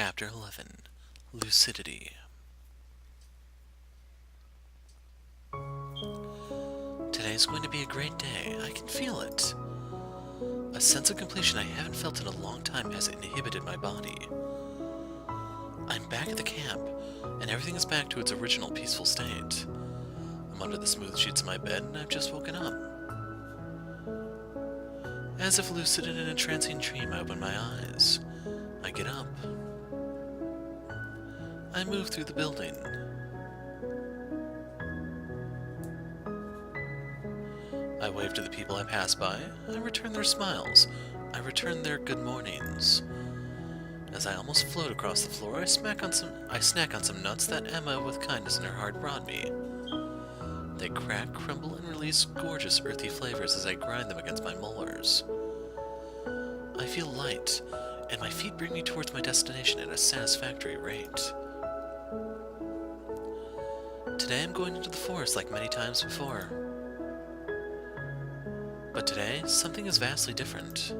Chapter 11 Lucidity. Today's going to be a great day. I can feel it. A sense of completion I haven't felt in a long time has inhibited my body. I'm back at the camp, and everything is back to its original peaceful state. I'm under the smooth sheets of my bed, and I've just woken up. As if lucid in an entrancing dream, I open my eyes. I get up. I move through the building. I wave to the people I pass by. I return their smiles. I return their good mornings. As I almost float across the floor, I snack on some nuts that Emma, with kindness in her heart, brought me. They crack, crumble, and release gorgeous earthy flavors as I grind them against my molars. I feel light, and my feet bring me towards my destination at a satisfactory rate. Today I'm going into the forest like many times before. But today, something is vastly different.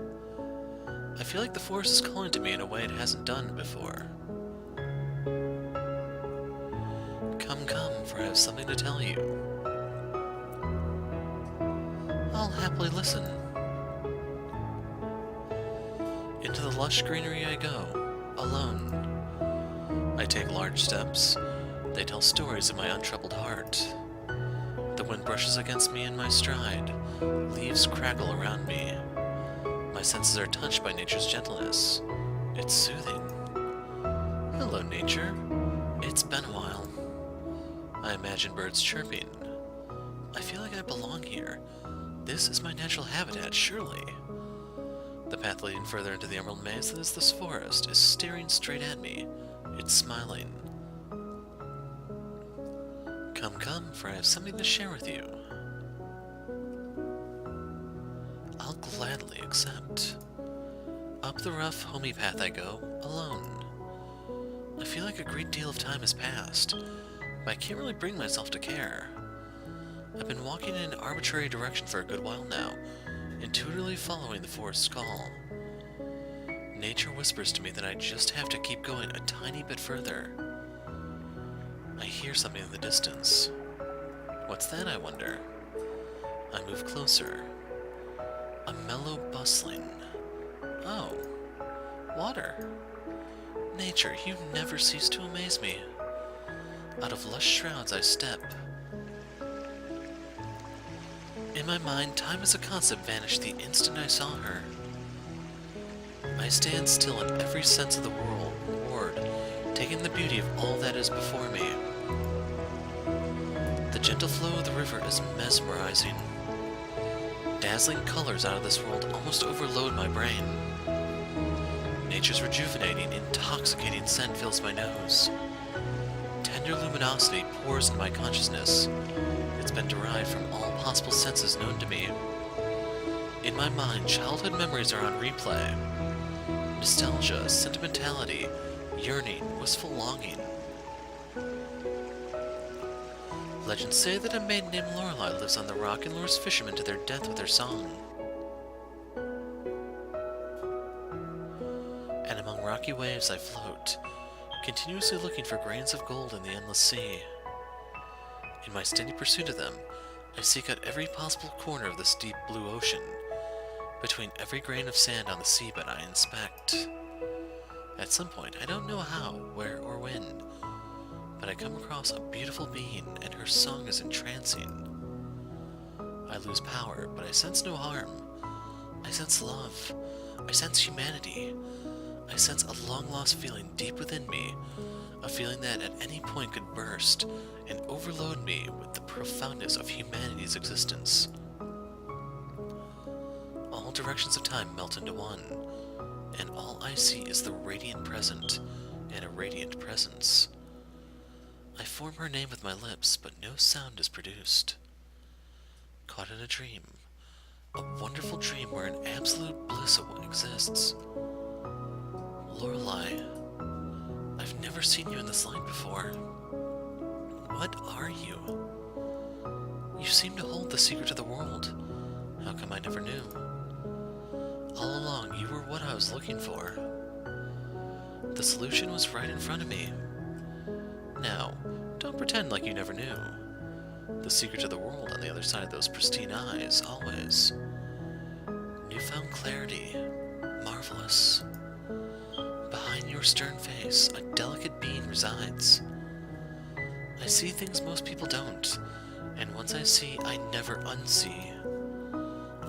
I feel like the forest is calling to me in a way it hasn't done before. Come, for I have something to tell you. I'll happily listen. Into the lush greenery I go, alone. I take large steps. They tell stories of my untroubled heart. The wind brushes against me in my stride. Leaves crackle around me. My senses are touched by nature's gentleness. It's soothing. Hello, nature. It's been a while. I imagine birds chirping. I feel like I belong here. This is my natural habitat, surely. The path leading further into the emerald maze that is this forest is staring straight at me. It's smiling. Come, for I have something to share with you. I'll gladly accept. Up the rough, homey path I go, alone. I feel like a great deal of time has passed, but I can't really bring myself to care. I've been walking in an arbitrary direction for a good while now, intuitively following the forest's call. Nature whispers to me that I just have to keep going a tiny bit further. I hear something in the distance. What's that, I wonder? I move closer. A mellow bustling. Oh, water. Nature, you never cease to amaze me. Out of lush shrouds I step. In my mind, time as a concept vanished the instant I saw her. I stand still in every sense of the word, taking the beauty of all that is before me. The gentle flow of the river is mesmerizing. Dazzling colors out of this world almost overload my brain. Nature's rejuvenating, intoxicating scent fills my nose. Tender luminosity pours into my consciousness. It's been derived from all possible senses known to me. In my mind, childhood memories are on replay. Nostalgia, sentimentality, yearning, wistful longing. Legends say that a maiden named Lorelei lives on the rock and lures fishermen to their death with her song. And among rocky waves I float, continuously looking for grains of gold in the endless sea. In my steady pursuit of them, I seek out every possible corner of this deep blue ocean. Between every grain of sand on the seabed I inspect. At some point, I don't know how, where, or when, but I come across a beautiful being, and her song is entrancing. I lose power, but I sense no harm. I sense love. I sense humanity. I sense a long-lost feeling deep within me, a feeling that at any point could burst and overload me with the profoundness of humanity's existence. All directions of time melt into one, and all I see is the radiant present and a radiant presence. I form her name with my lips, but no sound is produced. Caught in a dream. A wonderful dream where an absolute bliss exists. Lorelei, I've never seen you in this light before. What are you? You seem to hold the secret of the world. How come I never knew? All along, you were what I was looking for. The solution was right in front of me. Now, don't pretend like you never knew. The secret to the world on the other side of those pristine eyes, always. Newfound clarity. Marvelous. Behind your stern face, a delicate being resides. I see things most people don't, and once I see, I never unsee.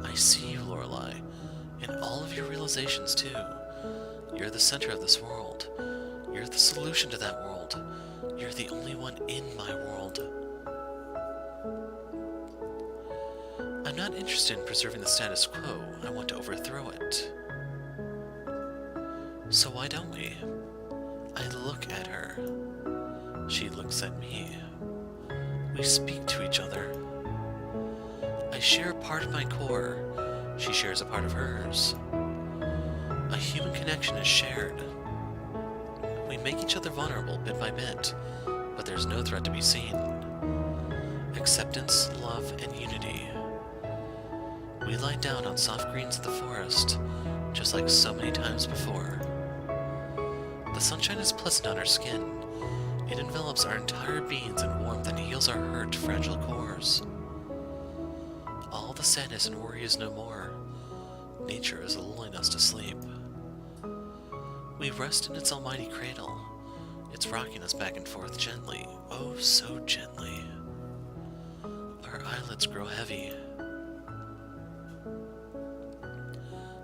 I see you, Lorelei, and all of your realizations too. You're the center of this world. You're the solution to that world. You're the only one in my world. I'm not interested in preserving the status quo. I want to overthrow it. So why don't we? I look at her. She looks at me. We speak to each other. I share a part of my core. She shares a part of hers. A human connection is shared. We make each other vulnerable bit by bit, but there's no threat to be seen. Acceptance, love, and unity. We lie down on soft greens of the forest, just like so many times before. The sunshine is pleasant on our skin. It envelops our entire beings in warmth and heals our hurt, fragile cores. All the sadness and worry is no more. Nature is lulling us to sleep. We rest in its almighty cradle. It's rocking us back and forth gently, oh so gently. Our eyelids grow heavy.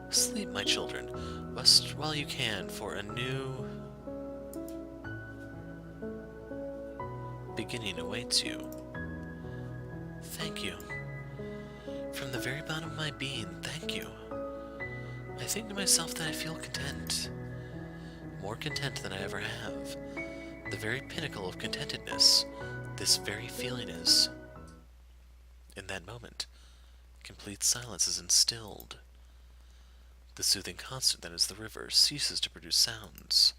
Sleep, my children, rest while you can, for a new beginning awaits you. Thank you. From the very bottom of my being, thank you. I think to myself that I feel content. More content than I ever have. The very pinnacle of contentedness, this very feeling is. In that moment, complete silence is instilled. The soothing constant that is the river ceases to produce sounds.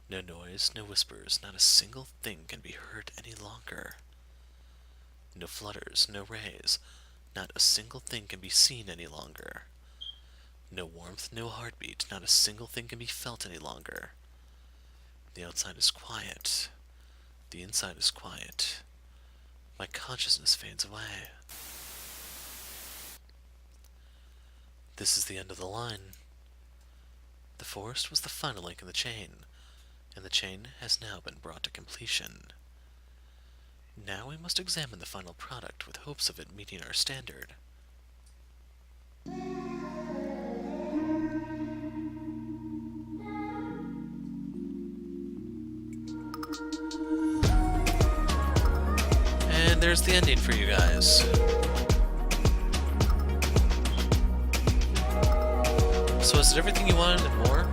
No noise, no whispers, not a single thing can be heard any longer. No flutters, no rays, not a single thing can be seen any longer. No warmth, no heartbeat, not a single thing can be felt any longer. The outside is quiet. The inside is quiet. My consciousness fades away. This is the end of the line. The forest was the final link in the chain, and the chain has now been brought to completion. Now we must examine the final product with hopes of it meeting our standard. And there's the ending for you guys. So is it everything you wanted and more?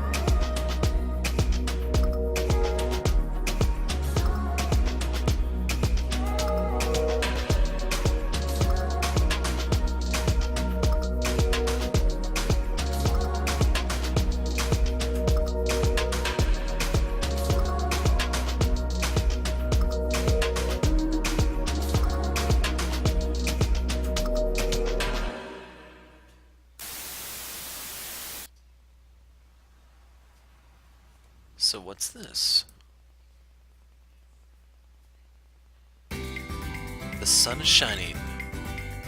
So what's this? The sun is shining.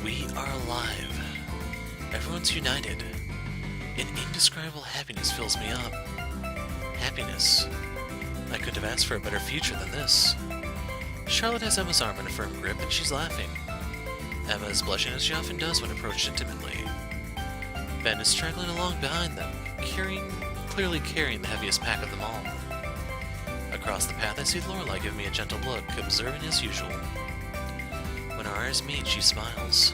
We are alive. Everyone's united. An indescribable happiness fills me up. Happiness. I couldn't have asked for a better future than this. Charlotte has Emma's arm in a firm grip and she's laughing. Emma is blushing as she often does when approached intimately. Ben is straggling along behind them, clearly carrying the heaviest pack of them all. Across the path I see Lorelei give me a gentle look, observing as usual. When our eyes meet, she smiles.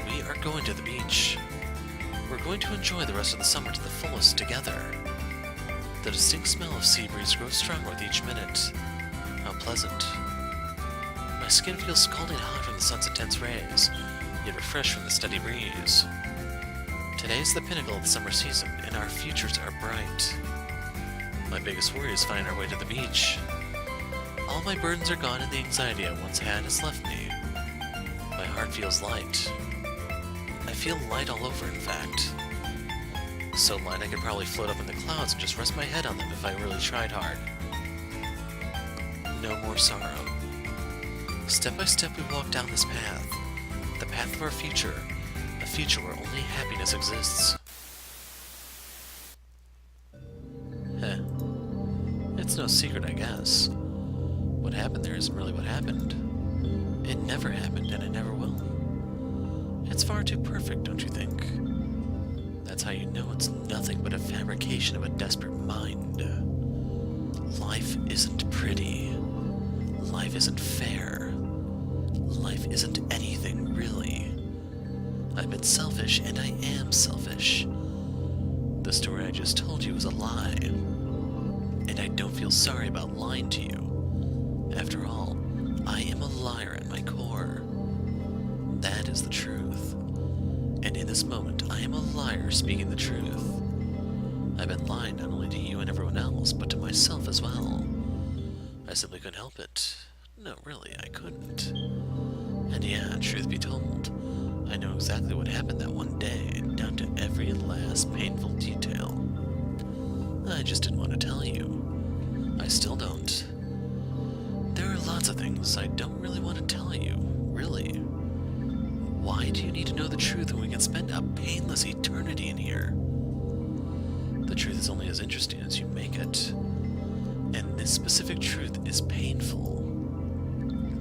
We are going to the beach. We're going to enjoy the rest of the summer to the fullest together. The distinct smell of sea breeze grows stronger with each minute. How pleasant. My skin feels scalding hot from the sun's intense rays, yet refreshed from the steady breeze. Today's the pinnacle of the summer season, and our futures are bright. My biggest worry is finding our way to the beach. All my burdens are gone and the anxiety I once had has left me. My heart feels light. I feel light all over, in fact. So light I could probably float up in the clouds and just rest my head on them if I really tried hard. No more sorrow. Step by step we walk down this path. The path of our future. A future where only happiness exists. Heh. It's no secret, I guess. What happened there isn't really what happened. It never happened, and it never will. It's far too perfect, don't you think? That's how you know it's nothing but a fabrication of a desperate mind. Life isn't pretty. Life isn't fair. Life isn't anything, really. I've been selfish, and I am selfish. The story I just told you was a lie. And I don't feel sorry about lying to you. After all, I am a liar at my core. That is the truth. And in this moment, I am a liar speaking the truth. I've been lying not only to you and everyone else, but to myself as well. I simply couldn't help it. No, really, I couldn't. And yeah, truth be told, I know exactly what happened that one day, down to every last painful detail. I just didn't want to tell you. I still don't. There are lots of things I don't really want to tell you, really. Why do you need to know the truth when we can spend a painless eternity in here? The truth is only as interesting as you make it. And this specific truth is painful.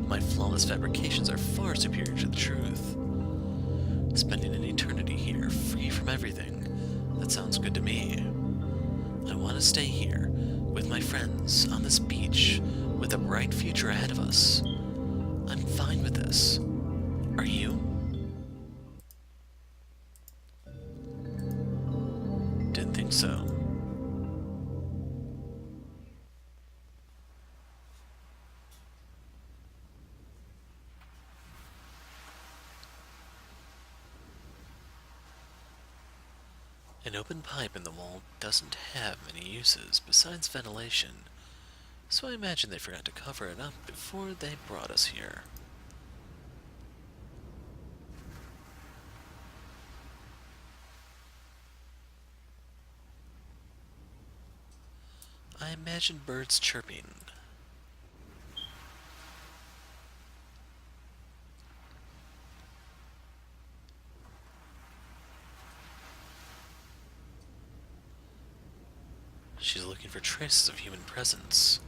My flawless fabrications are far superior to the truth. Spending an eternity here, free from everything, that sounds good to me. I want to stay here, with my friends, on this beach, with a bright future ahead of us. I'm fine with this. Are you? Didn't think so. An open pipe in the wall doesn't have many uses besides ventilation, so I imagine they forgot to cover it up before they brought us here. I imagine birds chirping. She's looking for traces of human presence.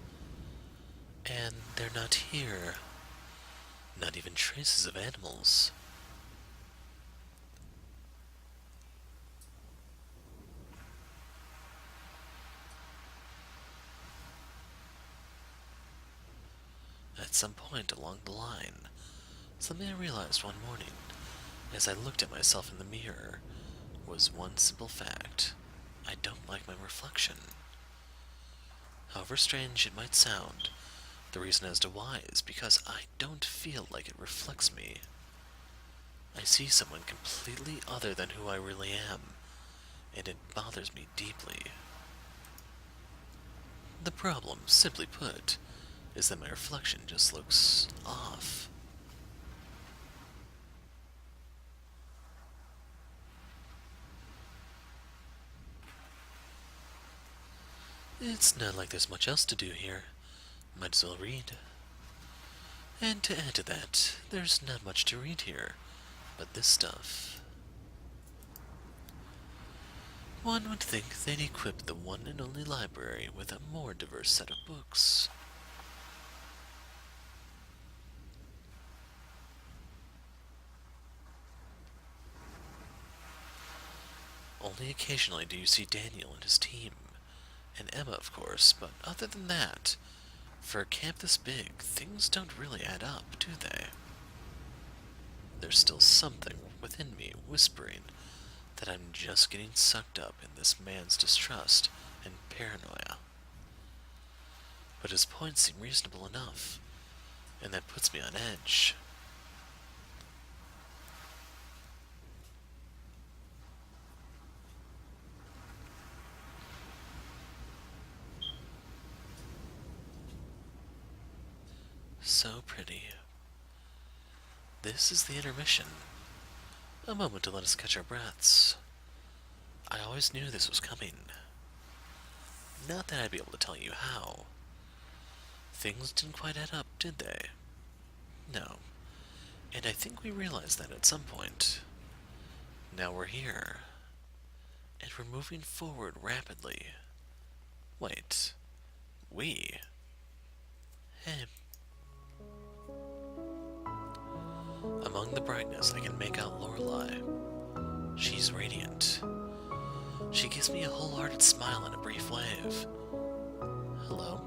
And they're not here. Not even traces of animals. At some point along the line, something I realized one morning, as I looked at myself in the mirror, was one simple fact. I don't like my reflection. However strange it might sound, the reason as to why is because I don't feel like it reflects me. I see someone completely other than who I really am, and it bothers me deeply. The problem, simply put, is that my reflection just looks off. It's not like there's much else to do here. Might as well read. And to add to that, there's not much to read here, but this stuff. One would think they'd equip the one and only library with a more diverse set of books. Only occasionally do you see Daniel and his team, and Emma, of course, but other than that, for a camp this big, things don't really add up, do they? There's still something within me whispering that I'm just getting sucked up in this man's distrust and paranoia. But his points seem reasonable enough, and that puts me on edge. So pretty. This is the intermission. A moment to let us catch our breaths. I always knew this was coming. Not that I'd be able to tell you how. Things didn't quite add up, did they? No. And I think we realized that at some point. Now we're here. And we're moving forward rapidly. Wait. We? Hey. Among the brightness, I can make out Lorelei. She's radiant. She gives me a wholehearted smile and a brief wave. Hello.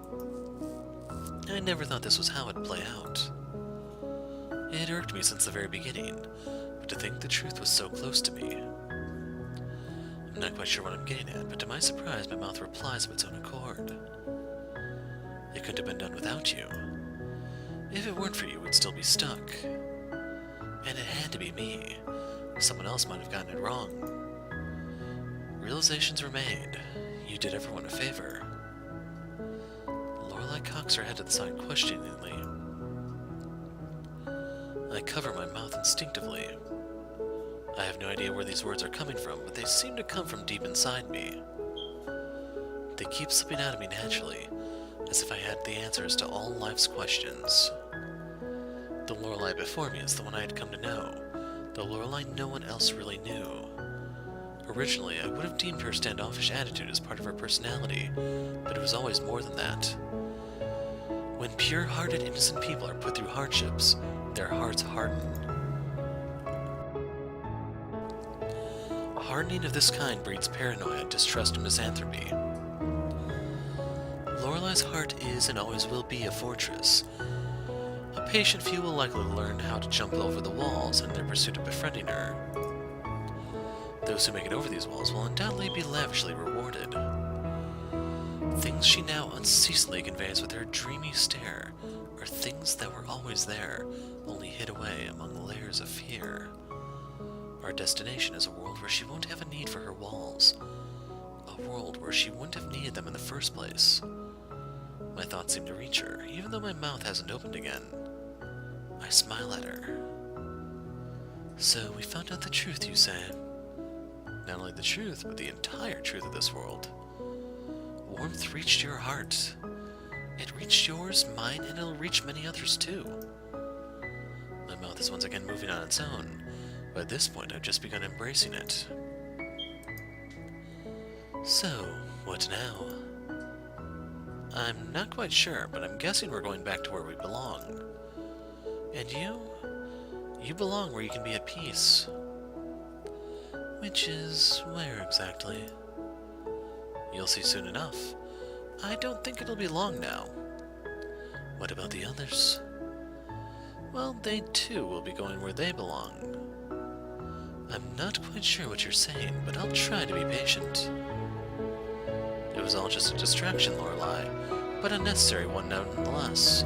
I never thought this was how it'd play out. It irked me since the very beginning, but to think the truth was so close to me. I'm not quite sure what I'm getting at, but to my surprise, my mouth replies of its own accord. It couldn't have been done without you. If it weren't for you, we'd still be stuck. And it had to be me. Someone else might have gotten it wrong. Realizations were made. You did everyone a favor. Lorelei cocks her head to the side questioningly. I cover my mouth instinctively. I have no idea where these words are coming from, but they seem to come from deep inside me. They keep slipping out of me naturally, as if I had the answers to all life's questions. The Lorelei before me is the one I had come to know, the Lorelei no one else really knew. Originally, I would have deemed her standoffish attitude as part of her personality, but it was always more than that. When pure-hearted, innocent people are put through hardships, their hearts harden. Hardening of this kind breeds paranoia, distrust, and misanthropy. Lorelei's heart is and always will be a fortress. A patient few will likely learn how to jump over the walls in their pursuit of befriending her. Those who make it over these walls will undoubtedly be lavishly rewarded. Things she now unceasingly conveys with her dreamy stare are things that were always there, only hid away among layers of fear. Our destination is a world where she won't have a need for her walls. A world where she wouldn't have needed them in the first place. My thoughts seem to reach her, even though my mouth hasn't opened again. I smile at her. So we found out the truth, you say? Not only the truth, but the entire truth of this world. Warmth reached your heart. It reached yours, mine, and it'll reach many others too. My mouth is once again moving on its own, but at this point I've just begun embracing it. So, what now? I'm not quite sure, but I'm guessing we're going back to where we belong. And you? You belong where you can be at peace. Which is where exactly? You'll see soon enough. I don't think it'll be long now. What about the others? Well, they too will be going where they belong. I'm not quite sure what you're saying, but I'll try to be patient. It was all just a distraction, Lorelei, but a necessary one nonetheless.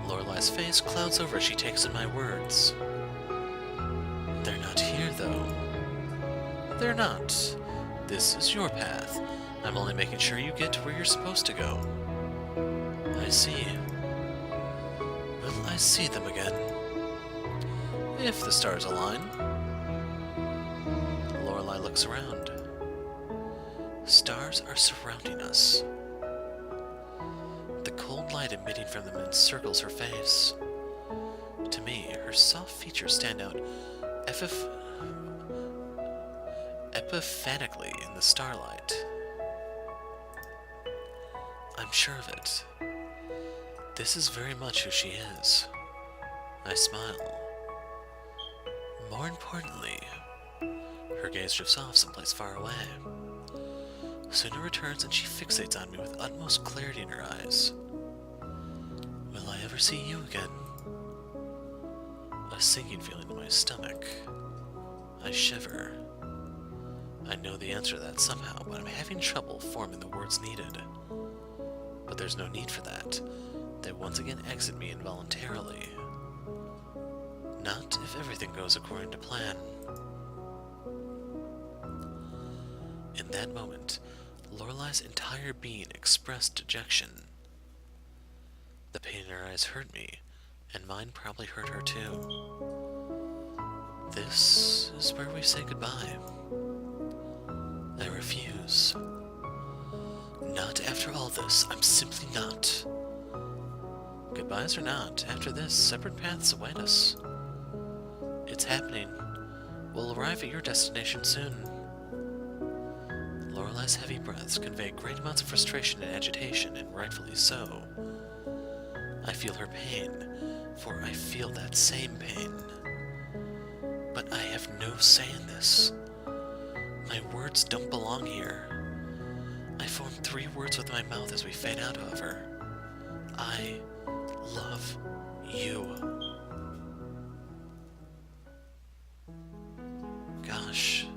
Lorelei's face clouds over as she takes in my words. They're not here, though. They're not. This is your path. I'm only making sure you get to where you're supposed to go. I see. Will I see them again? If the stars align. Lorelei looks around. Stars are surrounding us. The cold light emitting from them encircles her face. To me, her soft features stand out epiphanically in the starlight. I'm sure of it. This is very much who she is. I smile. More importantly, her gaze drifts off someplace far away. Soon it returns and she fixates on me with utmost clarity in her eyes. Will I ever see you again? A sinking feeling in my stomach. I shiver. I know the answer to that somehow, but I'm having trouble forming the words needed. But there's no need for that. They once again exit me involuntarily. Not if everything goes according to plan. In that moment, Lorelei's entire being expressed dejection. The pain in her eyes hurt me, and mine probably hurt her too. This is where we say goodbye. I refuse. Not after all this. I'm simply not. Goodbyes or not, after this, separate paths await us. It's happening. We'll arrive at your destination soon. Lorelei's heavy breaths convey great amounts of frustration and agitation, and rightfully so. I feel her pain, for I feel that same pain. But I have no say in this. My words don't belong here. I form 3 words with my mouth as we fade out, however. I love you. Gosh,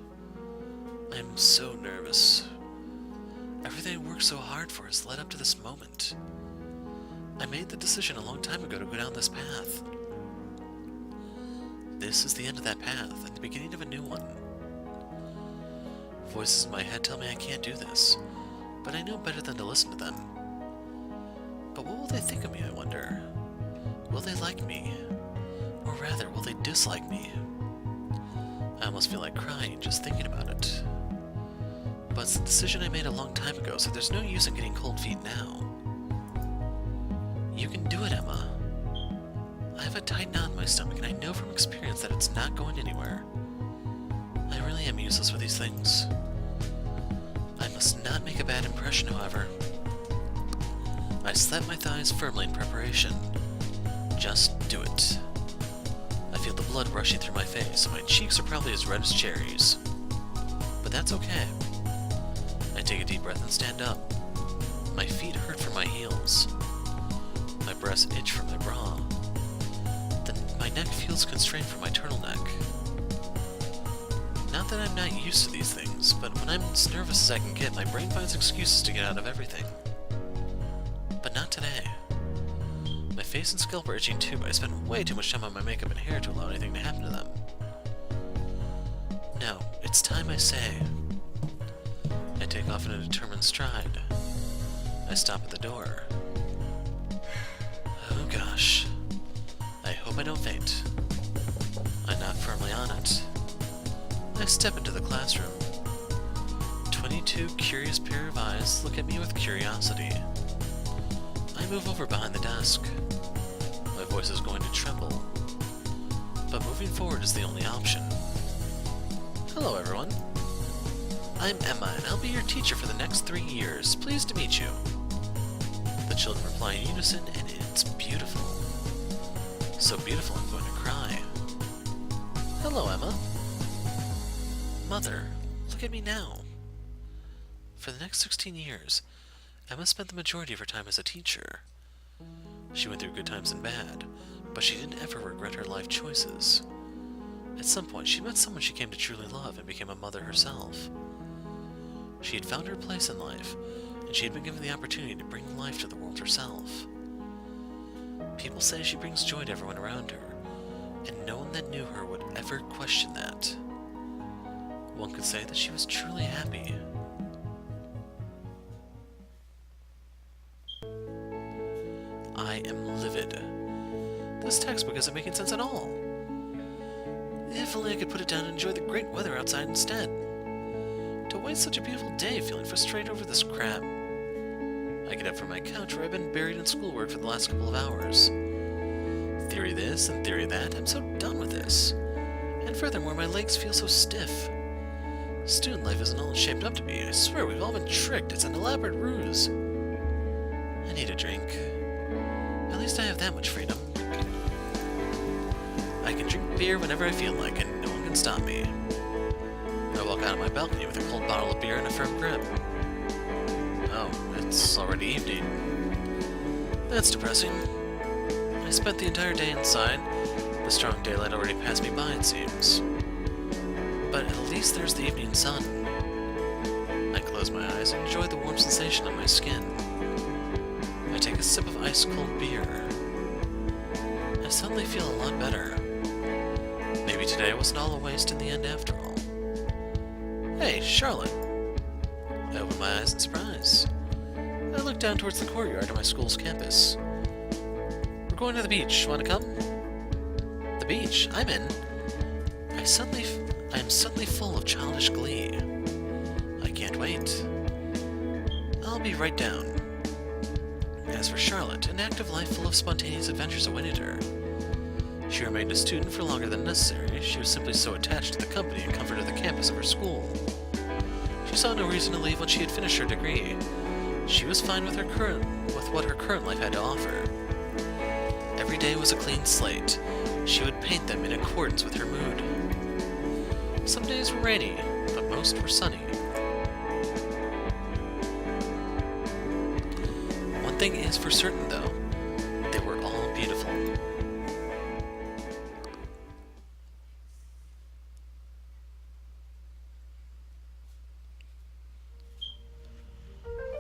I'm so nervous. Everything I worked so hard for has led up to this moment. I made the decision a long time ago to go down this path. This is the end of that path, and the beginning of a new one. Voices in my head tell me I can't do this, but I know better than to listen to them. But what will they think of me, I wonder? Will they like me? Or rather, will they dislike me? I almost feel like crying just thinking about it. But it's a decision I made a long time ago, so there's no use in getting cold feet now. You can do it, Emma. I have a tight knot in my stomach, and I know from experience that it's not going anywhere. I really am useless with these things. I must not make a bad impression, however. I slap my thighs firmly in preparation. Just do it. I feel the blood rushing through my face, and my cheeks are probably as red as cherries. But that's okay. I take a deep breath and stand up. My feet hurt from my heels. My breasts itch from my bra. My neck feels constrained from my turtleneck. Not that I'm not used to these things, but when I'm as nervous as I can get, my brain finds excuses to get out of everything. But not today. My face and scalp are itching too, but I spent way too much time on my makeup and hair to allow anything to happen to them. No, it's time I say. I take off in a determined stride. I stop at the door. Oh gosh. I hope I don't faint. I knock firmly on it. I step into the classroom. 22 curious pair of eyes look at me with curiosity. I move over behind the desk. My voice is going to tremble. But moving forward is the only option. Hello, everyone. I'm Emma, and I'll be your teacher for the next 3 years. Pleased to meet you. The children reply in unison, and it's beautiful. So beautiful I'm going to cry. Hello, Emma. Mother, look at me now. For the next 16 years, Emma spent the majority of her time as a teacher. She went through good times and bad, but she didn't ever regret her life choices. At some point, she met someone she came to truly love and became a mother herself. She had found her place in life, and she had been given the opportunity to bring life to the world herself. People say she brings joy to everyone around her, and no one that knew her would ever question that. One could say that she was truly happy. I am livid. This textbook isn't making sense at all. If only I could put it down and enjoy the great weather outside instead. To waste such a beautiful day feeling frustrated over this crap. I get up from my couch where I've been buried in schoolwork for the last couple of hours. Theory this and theory that, I'm so done with this. And furthermore, my legs feel so stiff. Student life isn't all it's shaped up to be. I swear we've all been tricked. It's an elaborate ruse. I need a drink. At least I have that much freedom. I can drink beer whenever I feel like, and no one can stop me. I walk out on my balcony with a cold bottle of beer and a firm grip. Oh, it's already evening. That's depressing. I spent the entire day inside. The strong daylight already passed me by, it seems. But at least there's the evening sun. I close my eyes and enjoy the warm sensation on my skin. I take a sip of ice-cold beer. I suddenly feel a lot better. Maybe today wasn't all a waste in the end after all. Hey, Charlotte! I open my eyes in surprise. I look down towards the courtyard of my school's campus. We're going to the beach. Want to come? The beach? I'm in. I suddenly, I am suddenly full of childish glee. I can't wait. I'll be right down. As for Charlotte, an active life full of spontaneous adventures awaited her. She remained a student for longer than necessary. She was simply so attached to the company and comfort of the campus of her school. She saw no reason to leave when she had finished her degree. She was fine with what her current life had to offer. Every day was a clean slate. She would paint them in accordance with her mood. Some days were rainy, but most were sunny. One thing is for certain, though, they were all beautiful.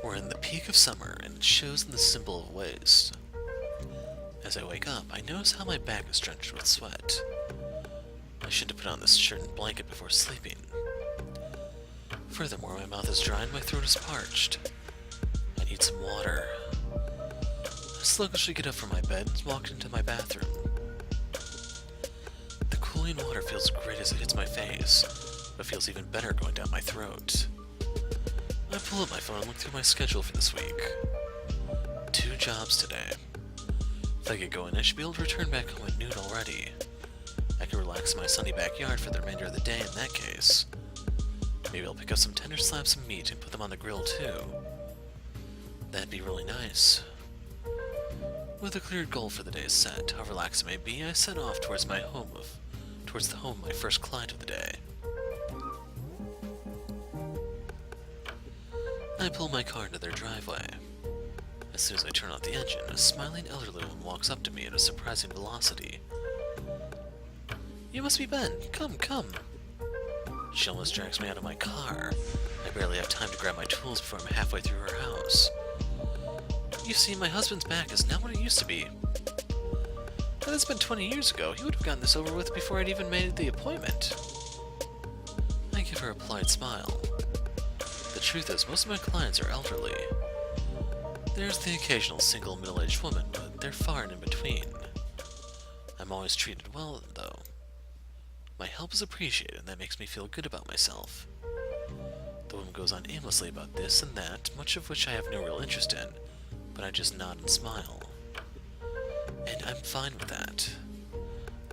We're in the peak of summer, and it shows in the symbol of waste. As I wake up, I notice how my back is drenched with sweat. I should have put on this shirt and blanket before sleeping. Furthermore, my mouth is dry and my throat is parched. I need some water. I sluggishly get up from my bed and walk into my bathroom. The cooling water feels great as it hits my face, but feels even better going down my throat. I pull up my phone and look through my schedule for this week. 2 jobs today. If I get going, I should be able to return back home at noon already. I can relax in my sunny backyard for the remainder of the day in that case. Maybe I'll pick up some tender slabs of meat and put them on the grill too. That'd be really nice. With a clear goal for the day set, how relaxed it may be, I set off towards the home of my first client of the day. I pull my car into their driveway. As soon as I turn off the engine, a smiling elderly woman walks up to me at a surprising velocity. "You must be Ben. Come, come." She almost drags me out of my car. I barely have time to grab my tools before I'm halfway through her house. "You see, my husband's back is not what it used to be. Had this been 20 years ago, he would have gotten this over with before I'd even made the appointment." I give her a polite smile. The truth is, most of my clients are elderly. There's the occasional single middle-aged woman, but they're far and in between. I'm always treated well, though. My help is appreciated, and that makes me feel good about myself. The woman goes on aimlessly about this and that, much of which I have no real interest in, but I just nod and smile. And I'm fine with that.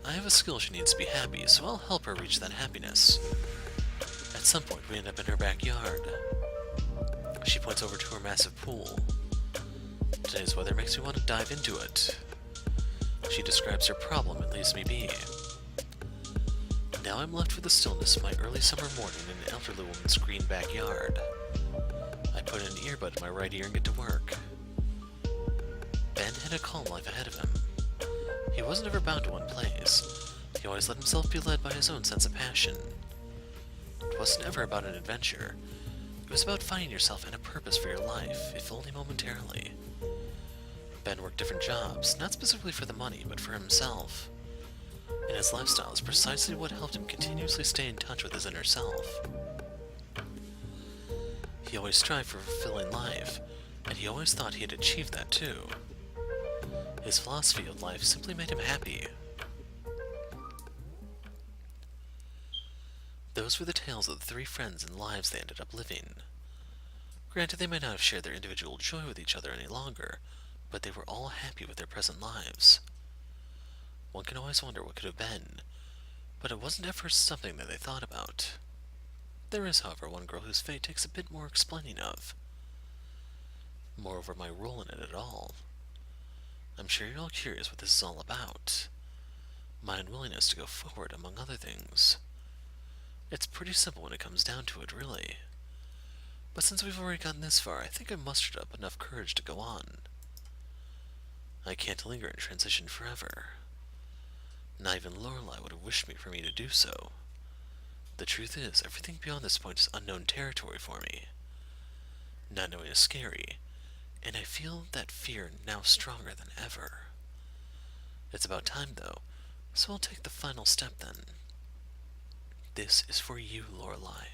I have a skill she needs to be happy, so I'll help her reach that happiness. At some point, we end up in her backyard. She points over to her massive pool. Today's weather makes me want to dive into it. She describes her problem and leaves me be. Now I'm left with the stillness of my early summer morning in an elderly woman's green backyard. I put in an earbud in my right ear and get to work. Ben had a calm life ahead of him. He wasn't ever bound to one place. He always let himself be led by his own sense of passion. It wasn't ever about an adventure. It was about finding yourself and a purpose for your life, if only momentarily. Ben worked different jobs, not specifically for the money, but for himself. And his lifestyle is precisely what helped him continuously stay in touch with his inner self. He always strived for a fulfilling life, and he always thought he had achieved that too. His philosophy of life simply made him happy. Those were the tales of the 3 friends and lives they ended up living. Granted, they might not have shared their individual joy with each other any longer, but they were all happy with their present lives. One can always wonder what could have been, but it wasn't ever something that they thought about. There is, however, one girl whose fate takes a bit more explaining of. Moreover, my role in it at all. I'm sure you're all curious what this is all about. My unwillingness to go forward, among other things. It's pretty simple when it comes down to it, really. But since we've already gotten this far, I think I've mustered up enough courage to go on. I can't linger in transition forever. Not even Lorelei would have wished for me to do so. The truth is, everything beyond this point is unknown territory for me. Not knowing is scary, and I feel that fear now stronger than ever. It's about time, though, so I'll take the final step then. This is for you, Lorelei.